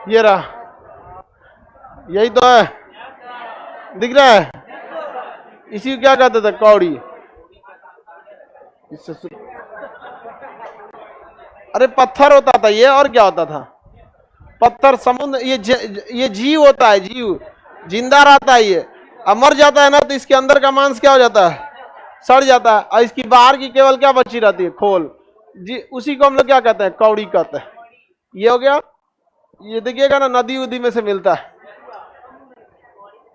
ये रहा, यही तो है, दिख रहा है, इसी को क्या कहते थे? कौड़ी। इससे अरे पत्थर होता था ये, और क्या होता था? पत्थर, समुद्र, ये जीव होता है, जीव जिंदा रहता है, ये अब मर जाता है ना तो इसके अंदर का मांस क्या हो जाता है? सड़ जाता है, और इसकी बाहर की केवल क्या बची रहती है? खोल जी, उसी को हम लोग क्या कहते हैं? कौड़ी कहते हैं। ये हो गया, ये देखिएगा ना नदी उदी में से मिलता है,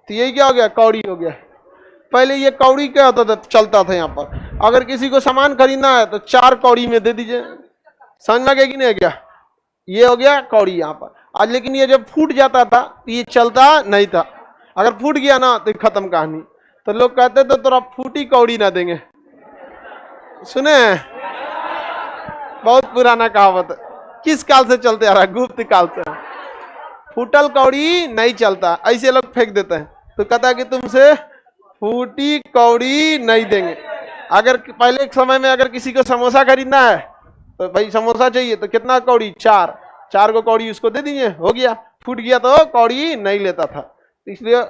तो यही क्या हो गया? कौड़ी हो गया। पहले ये कौड़ी क्या होता था? चलता था यहाँ पर, अगर किसी को सामान खरीदना है तो 4 कौड़ी में दे दीजिए, समझ में गया कि नहीं गया? ये हो गया कौड़ी यहाँ पर। आज लेकिन ये जब फूट जाता था तो ये चलता नहीं था, अगर फूट गया ना तो खत्म कहानी। तो लोग कहते थे तो फूटी कौड़ी ना देंगे, सुने? बहुत पुराना कहावत है, किस काल से चलते आ रहा है? गुप्त काल से। फूटल कौड़ी नहीं चलता, ऐसे लोग फेंक देते हैं, तो कहता है कि तुमसे फूटी कौड़ी नहीं देंगे। अगर पहले के समय में अगर किसी को समोसा खरीदना है तो भाई समोसा चाहिए तो कितना कौड़ी? 4 को कौड़ी उसको दे दीजिए, हो गया। फूट गया तो कौड़ी नहीं लेता था, इसलिए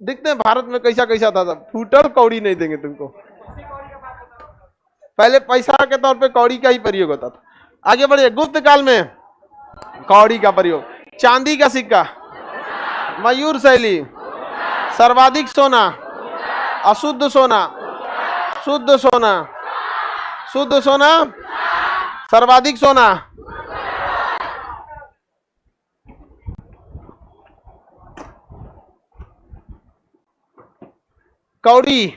देखते हैं भारत में कैसा कैसा था, फूटल कौड़ी नहीं देंगे तुमको। पहले पैसा के तौर पे कौड़ी का ही प्रयोग होता था। आगे बढ़िए, गुप्त काल में कौड़ी का प्रयोग, चांदी का सिक्का, मयूर शैली, सर्वाधिक सोना, अशुद्ध सोना, शुद्ध सोना, शुद्ध सोना, सर्वाधिक सोना, कौड़ी,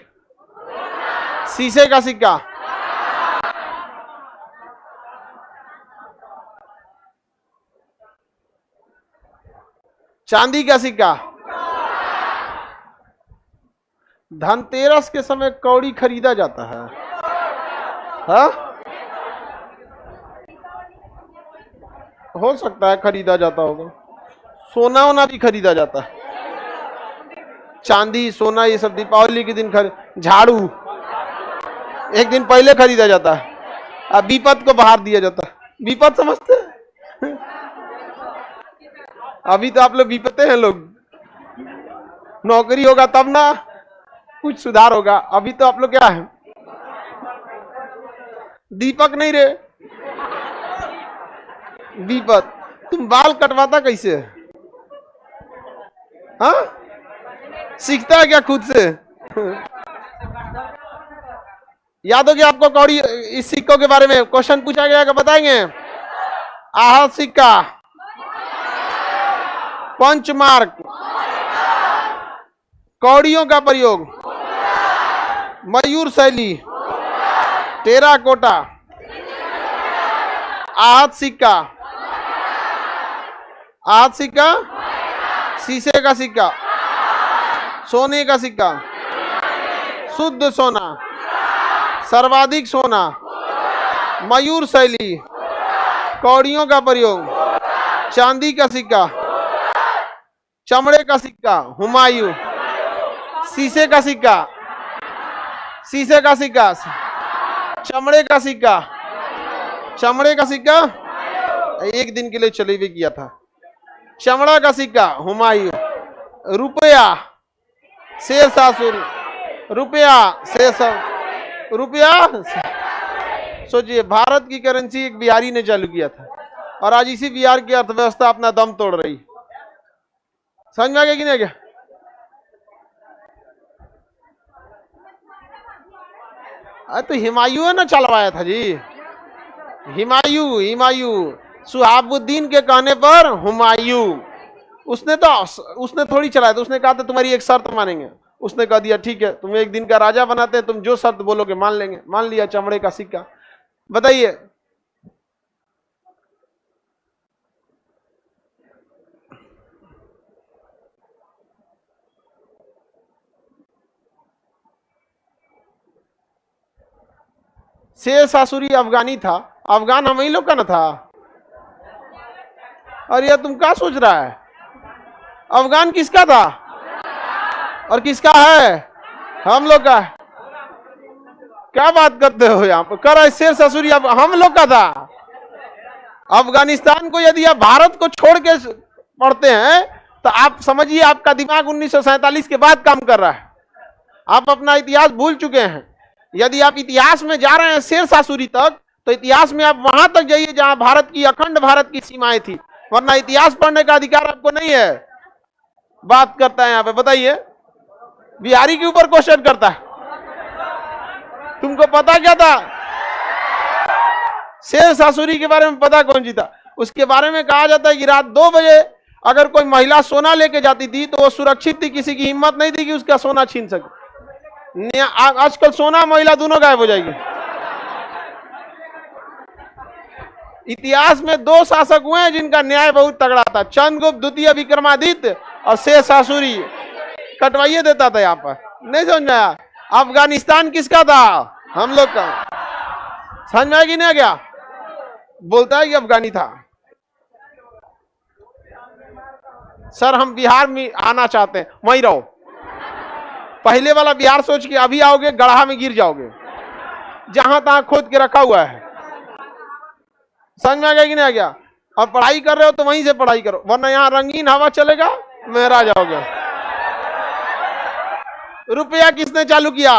शीशे का सिक्का, चांदी का सिक्का। धनतेरस के समय कौड़ी खरीदा जाता है, हा? हो सकता है खरीदा जाता होगा। सोना वोना भी खरीदा जाता है, चांदी सोना ये सब दीपावली के दिन खरीद। झाड़ू एक दिन पहले खरीदा जाता है, अब विपत को बाहर दिया जाता है। विपत समझते हैं? अभी तो आप लोग विपते हैं लोग, नौकरी होगा तब ना कुछ सुधार होगा, अभी तो आप लोग क्या है? दीपक नहीं रे, विपत। तुम बाल कटवाता कैसे? हाँ, सीखता है क्या खुद से? याद हो गया आपको कौड़ी? इस सिक्कों के बारे में क्वेश्चन पूछा गया, क्या बताएंगे? आहत सिक्का, पंचमार्क, कौड़ियों का प्रयोग, मयूर शैली, टेराकोटा, आहत सिक्का, आहत सिक्का, शीशे का सिक्का, सोने का सिक्का, शुद्ध सोना, सर्वाधिक सोना, मयूर शैली, कौड़ियों का प्रयोग, चांदी का सिक्का, चमड़े का सिक्का, हुमायूं, शीशे का सिक्का, शीशे का सिक्का, चमड़े का सिक्का, चमड़े का सिक्का एक दिन के लिए चले भी किया था। चमड़ा का सिक्का हुमायूं, रुपया शेरशाह, रुपया शेरशाह, रुपया। सोचिए, भारत की करेंसी एक बिहारी ने चालू किया था, और आज इसी बिहार की अर्थव्यवस्था अपना दम तोड़ रही। समझ में आ गया कि नहीं गया? अरे तो हुमायूं ने चलवाया था जी, हिमायू, हिमायू, सुहाबुद्दीन के कहने पर हुमायूं। उसने थोड़ी चलाया था, उसने कहा था तुम्हारी एक शर्त मानेंगे। उसने कह दिया ठीक है, तुम्हें एक दिन का राजा बनाते हैं, तुम जो शर्त बोलोगे मान लेंगे। मान लिया, चमड़े का सिक्का। बताइए, शेर सासुरी अफगानी था। अफगान हम ही लोग का ना था। और यह तुम क्या सोच रहा है? अफगान किसका था और किसका है? हम लोग का। क्या बात करते हो यहाँ पर? कर शेर ससुरी हम लोग का था। अफगानिस्तान को यदि आप भारत को छोड़ के पढ़ते हैं तो आप समझिए आपका दिमाग 1947 के बाद काम कर रहा है। आप अपना इतिहास भूल चुके हैं। यदि आप इतिहास में जा रहे हैं शेर सासुरी तक, तो इतिहास में आप वहां तक जाइए जहां भारत की, अखंड भारत की सीमाएं थी, वरना इतिहास पढ़ने का अधिकार आपको नहीं है। बात करता है यहाँ पे, बताइए, बिहारी के ऊपर क्वेश्चन करता है। तुमको पता क्या था शेर सासुरी के बारे में? पता कौन जीता? उसके बारे में कहा जाता है कि रात 2 बजे अगर कोई महिला सोना लेके जाती थी तो वो सुरक्षित थी, किसी की हिम्मत नहीं थी कि उसका सोना छीन सके। आजकल सोना महिला दोनों गायब हो जाएगी। इतिहास में 2 शासक हुए हैं जिनका न्याय बहुत तगड़ा था, चंद्रगुप्त द्वितीय विक्रमादित्य और शेर सासुरी। कटवाइए देता था यहाँ पर, नहीं समझ में आया? अफगानिस्तान किसका था? हम लोग का। समझ में कि नहीं गया? बोलता है कि अफगानी था। सर हम बिहार में आना चाहते हैं, वहीं रहो। पहले वाला बिहार सोच के अभी आओगे गढ़ा में गिर जाओगे, जहां तहां खोद के रखा हुआ है। समझ में आ गया कि नहीं आ गया? और पढ़ाई कर रहे हो तो वहीं से पढ़ाई करो, वरना यहाँ रंगीन हवा चलेगा, मेरा जाओगे। रुपया किसने चालू किया?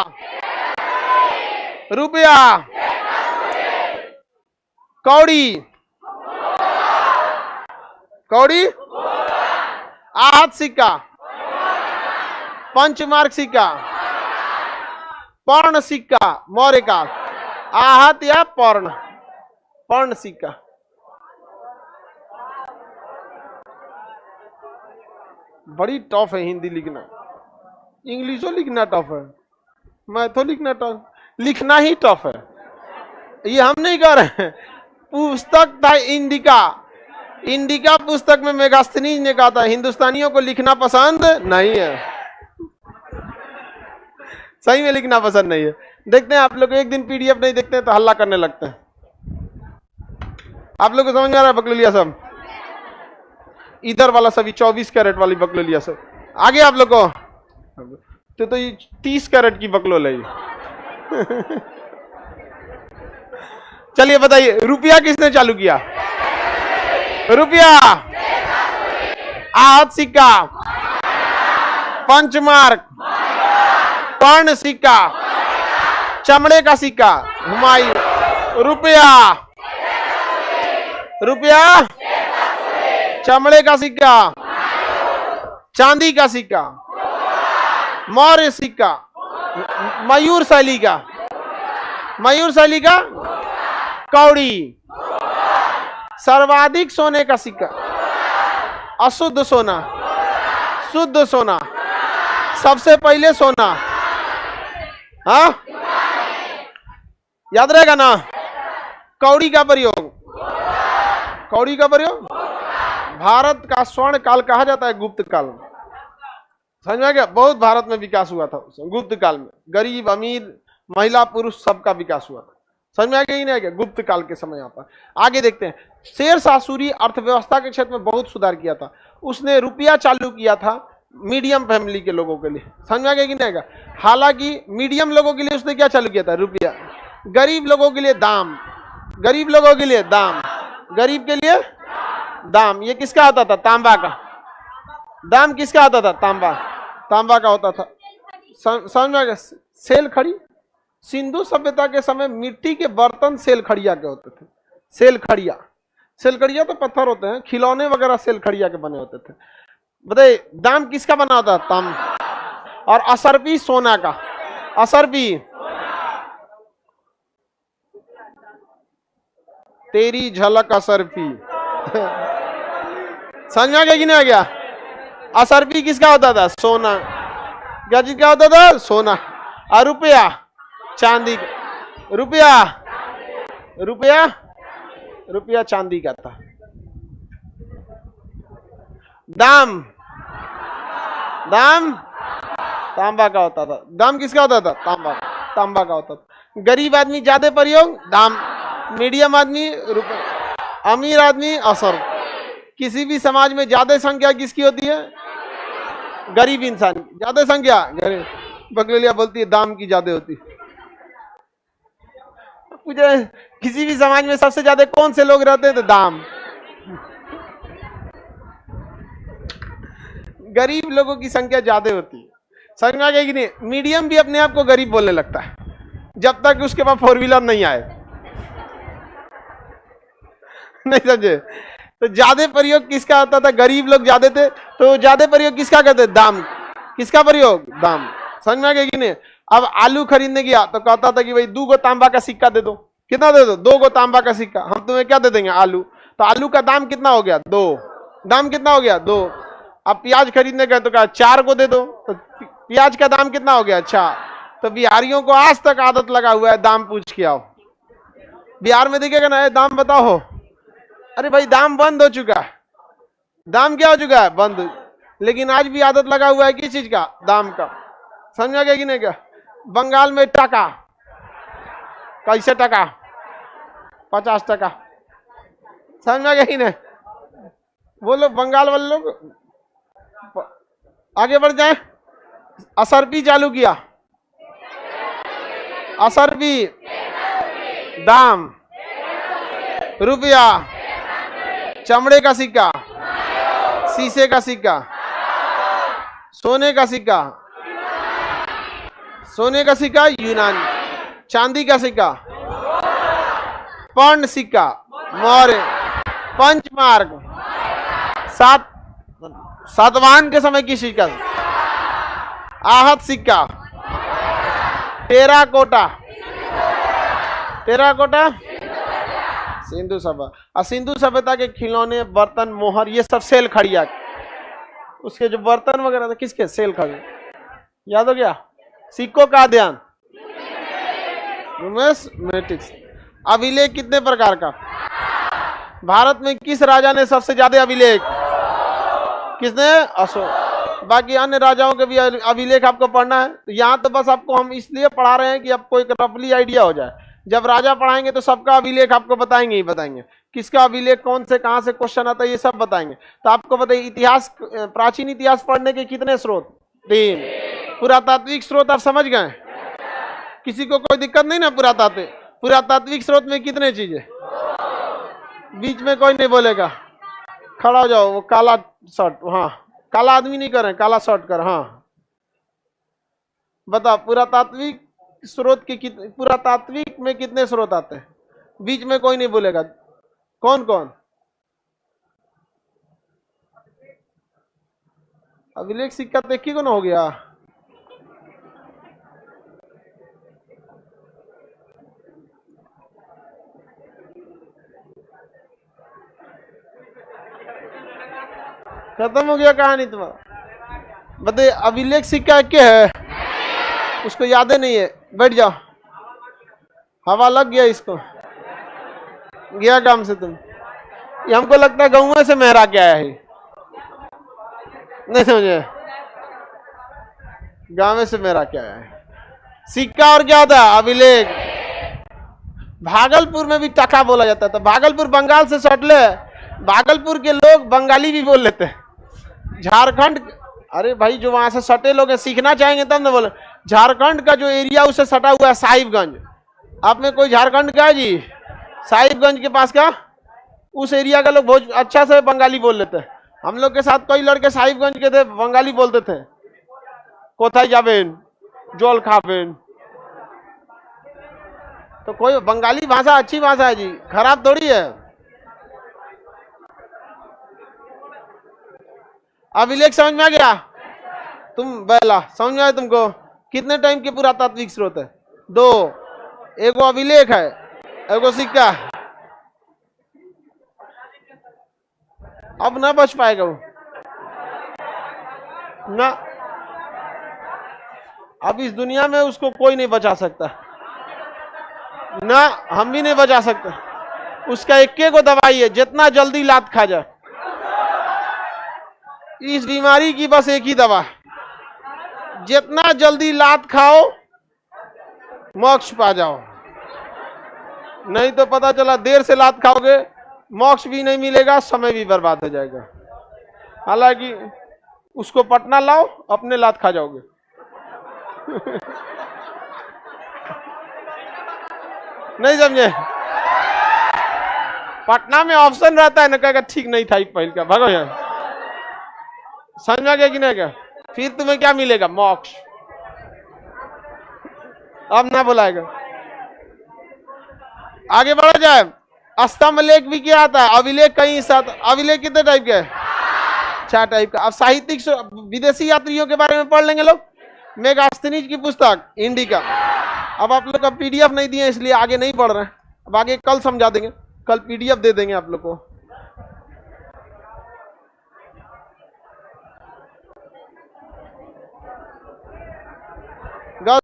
रुपया, कौड़ी, कौड़ी, आहत सिक्का, पंचमार्क सिक्का, पर्ण सिक्का, मौर्य का, आहत या पर्ण, पर्ण सिक्का। बड़ी टफ है हिंदी लिखना, इंग्लिशो लिखना टफ है, मैथो लिखना टफ, लिखना ही टफ है। ये हम नहीं कर रहे हैं। पुस्तक था इंडिका, इंडिका पुस्तक में मेगास्थनीज ने कहा था हिंदुस्तानियों को लिखना पसंद नहीं है। सही में लिखना पसंद नहीं है। देखते हैं आप लोग एक दिन पीडीएफ नहीं देखते हैं तो हल्ला करने लगते हैं। आप लोग को समझ में आ रहा है? बकलोलिया सब इधर वाला सभी 24 कैरेट वाली बकलोलिया सब आगे आप लोग को तो ये 30 कैरेट की बकलोल है। चलिए बताइए, रुपया किसने चालू किया? रुपया, आहत सिक्का, पंचमार्क, पर्ण सिक्का, चमड़े का सिक्का, हुमायूं। रुपया, रुपया, चमड़े का सिक्का, चांदी का सिक्का, मौर्य सिक्का, मयूर शैली का, मयूर शैली का, कौड़ी, सर्वाधिक सोने का सिक्का, अशुद्ध सोना, शुद्ध सोना, सबसे पहले सोना। हाँ याद रहेगा ना? कौड़ी का प्रयोग, कौड़ी का प्रयोग भारत का स्वर्ण काल कहा जाता है, गुप्त काल में। समझ में आ गया? बहुत भारत में विकास हुआ था गुप्त काल में, गरीब अमीर महिला पुरुष सबका विकास हुआ था। समझ में आ गया ही नहीं आ गया? गुप्त काल के समय। यहाँ पर आगे देखते हैं, शेर सासुरी अर्थव्यवस्था के क्षेत्र में बहुत सुधार किया था। उसने रुपया चालू किया था मीडियम फैमिली के लोगों के लिए। समझ में आ गया कि नहीं आएगा? हालांकि मीडियम लोगों के लिए उसने क्या चालू किया था? रुपया। गरीब लोगों के लिए दाम, गरीब लोगों के लिए दाम, गरीब के लिए दाम। ये किसका आता था? तांबा का। दाम किसका आता था? तांबा, तांबा का होता था। समझ में आ गया? सेल खड़ी, सिंधु सभ्यता के समय मिट्टी के बर्तन सेल खड़िया के होते थे। सेल खड़िया, सेल खड़िया तो पत्थर होते हैं, खिलौने वगैरह सेल खड़िया के बने होते थे। बताइए दाम किसका बना होता? तांबा। और असरपी सोना का, असरपी तेरी झलक असरफी। समझ में आ गया कि नहीं आ गया? असरफी किसका होता था? सोना। क्या चीज का होता था? सोना। और रुपया चांदी का। रुपया रुपया रुपया चांदी का था। दाम दाम तांबा का होता था। दाम किसका होता था? तांबा का होता था। गरीब आदमी ज्यादा प्रयोग दाम, मीडियम आदमी रुपये, अमीर आदमी असर। किसी भी समाज में ज्यादा संख्या किसकी होती है? गरीब इंसान। ज्यादा संख्या गरीब। बकलेलिया बोलती है दाम की ज्यादा होती। मुझे किसी भी समाज में सबसे ज्यादा कौन से लोग रहते हैं? तो दाम। गरीब लोगों की संख्या ज्यादा होती है। समझ में आ गया कि नहीं? मीडियम भी अपने आप को गरीब बोलने लगता है जब तक उसके पास 4 व्हीलर नहीं आए। नहीं समझे? तो ज्यादा प्रयोग किसका होता था? गरीब लोग ज्यादा थे तो ज्यादा प्रयोग किसका करते? दाम। किसका प्रयोग? दाम। समझ में आ गया कि नहीं? अब आलू खरीदने गया तो कहता था कि भाई 2 गो तांबा का सिक्का दे दो। कितना दे दो? 2 गो तांबा का सिक्का। हम तुम्हें क्या दे देंगे? आलू। तो आलू का दाम कितना हो गया? 2। दाम कितना हो गया? 2। अब प्याज खरीदने गए तो कहा 4 को दे दो। तो प्याज का दाम कितना हो गया? 4। तो बिहारियों को आज तक आदत लगा हुआ है दाम पूछ के आओ। बिहार में देखिएगा ना, दाम बताओ। अरे भाई दाम बंद हो चुका है। दाम क्या हो चुका है? बंद। लेकिन आज भी आदत लगा हुआ है किस चीज का? दाम का। समझ आ गया कि नहीं? क्या बंगाल में टका कैसे टका? 50 टका। समझ आ गया कि नहीं? वो लोग बंगाल वाले लोग आगे बढ़ जाए। असरफी चालू किया। असरफी दाम, रुपया, चमड़े का सिक्का, शीशे का सिक्का, सोने का सिक्का, सोने का सिक्का यूनानी, चांदी का सिक्का, पर्ण सिक्का, मौर्य, पंचमार्क, सातवाहन के समय की सिक्का, आहत सिक्का, टेराकोटा सिंधु सभ्यता। और सिंधु सभ्यता के खिलौने, बर्तन, मोहर, ये सब सेल खड़िया। उसके जो बर्तन वगैरह थे किसके? सेल खड़े। याद हो गया? सिक्कों का अध्ययन, न्यूमिस्मेटिक्स। अभिलेख कितने प्रकार का? भारत में किस राजा ने सबसे ज्यादा अभिलेख? किसने? अशोक। बाकी अन्य राजाओं के भी अभिलेख आपको पढ़ना है। तो यहाँ तो बस आपको हम इसलिए पढ़ा रहे हैं कि आपको एक रफली आइडिया हो जाए। जब राजा पढ़ाएंगे तो सबका अभिलेख आपको बताएंगे ही बताएंगे। किसका अभिलेख कौन से कहां से क्वेश्चन आता है ये सब बताएंगे। तो आपको बताइए इतिहास, प्राचीन इतिहास पढ़ने के कितने स्रोत? 3। पुरातात्विक स्रोत आप समझ गए? किसी को कोई दिक्कत नहीं ना? पुरातात्विक स्रोत में कितने चीजें? बीच में कोई नहीं बोलेगा। खड़ा हो जाओ। वो काला शर्ट, हाँ काला आदमी नहीं कर रहे, काला शर्ट कर। हाँ बताओ पुरातात्विक स्रोत के पुरातात्विक में कितने स्रोत आते हैं? बीच में कोई नहीं बोलेगा। कौन कौन? अभिलेख सिक्का तो एक ही को ना हो गया। खत्म हो गया कहानी तुम्हारा। बताइए अभिलेख सिक्का क्या है? उसको याद नहीं है। बैठ जाओ। हवा लग गया इसको। गया काम से तुम। ये हमको लगता है गाँव से मेहरा के आया है। नहीं समझे? गाँव से मेहरा के आया है। सिक्का और क्या होता है? अभिलेख। भागलपुर में भी टका बोला जाता था। भागलपुर बंगाल से सटले। भागलपुर के लोग बंगाली भी बोल लेते हैं। झारखंड, अरे भाई जो वहां से सटे लोग सीखना चाहेंगे तब ना बोले। झारखंड का जो एरिया उससे सटा हुआ है साहिबगंज। आप में कोई झारखंड का है जी? साहिबगंज के पास का उस एरिया का लोग बहुत अच्छा से बंगाली बोल लेते हैं। हम लोग के साथ कई लड़के साहिबगंज के थे, बंगाली बोलते थे। कोथाई जाबेन, जोल खाबेन। तो कोई बंगाली भाषा अच्छी भाषा है जी, खराब थोड़ी है। अभिलेख समझ में आ गया? तुम बैला समझ में आया तुमको? कितने टाइम के पुरातात्विक स्रोत है? 2। एगो अभिलेख है, एगो सिक्का। अब ना बच पाएगा वो ना। अब इस दुनिया में उसको कोई नहीं बचा सकता ना, हम भी नहीं बचा सकते। उसका इक्के को दवाई है, जितना जल्दी लात खा जाए। इस बीमारी की बस एक ही दवा है, जितना जल्दी लात खाओ मोक्ष पा जाओ। नहीं तो पता चला देर से लात खाओगे, मोक्ष भी नहीं मिलेगा, समय भी बर्बाद हो जाएगा। हालांकि उसको पटना लाओ, अपने लात खा जाओगे। नहीं समझे? पटना में ऑप्शन रहता है ना, कहेगा ठीक नहीं था पहल का, भागो यहाँ। समझ में गया कि नहीं क्या? फिर तुम्हें क्या मिलेगा? मोक्ष। अब ना बुलाएगा। आगे बढ़ा जाए। स्तंभ लेख भी क्या आता है? अभिलेख कई साथ। अभिलेख कितने टाइप के? 4 टाइप का। अब साहित्यिक विदेशी यात्रियों के बारे में पढ़ लेंगे लोग, मेगास्थनीज की पुस्तक इंडिका। अब आप लोग का पीडीएफ नहीं दिए इसलिए आगे नहीं पढ़ रहे हैं, अब आगे कल समझा देंगे, कल पीडीएफ दे देंगे आप लोग को।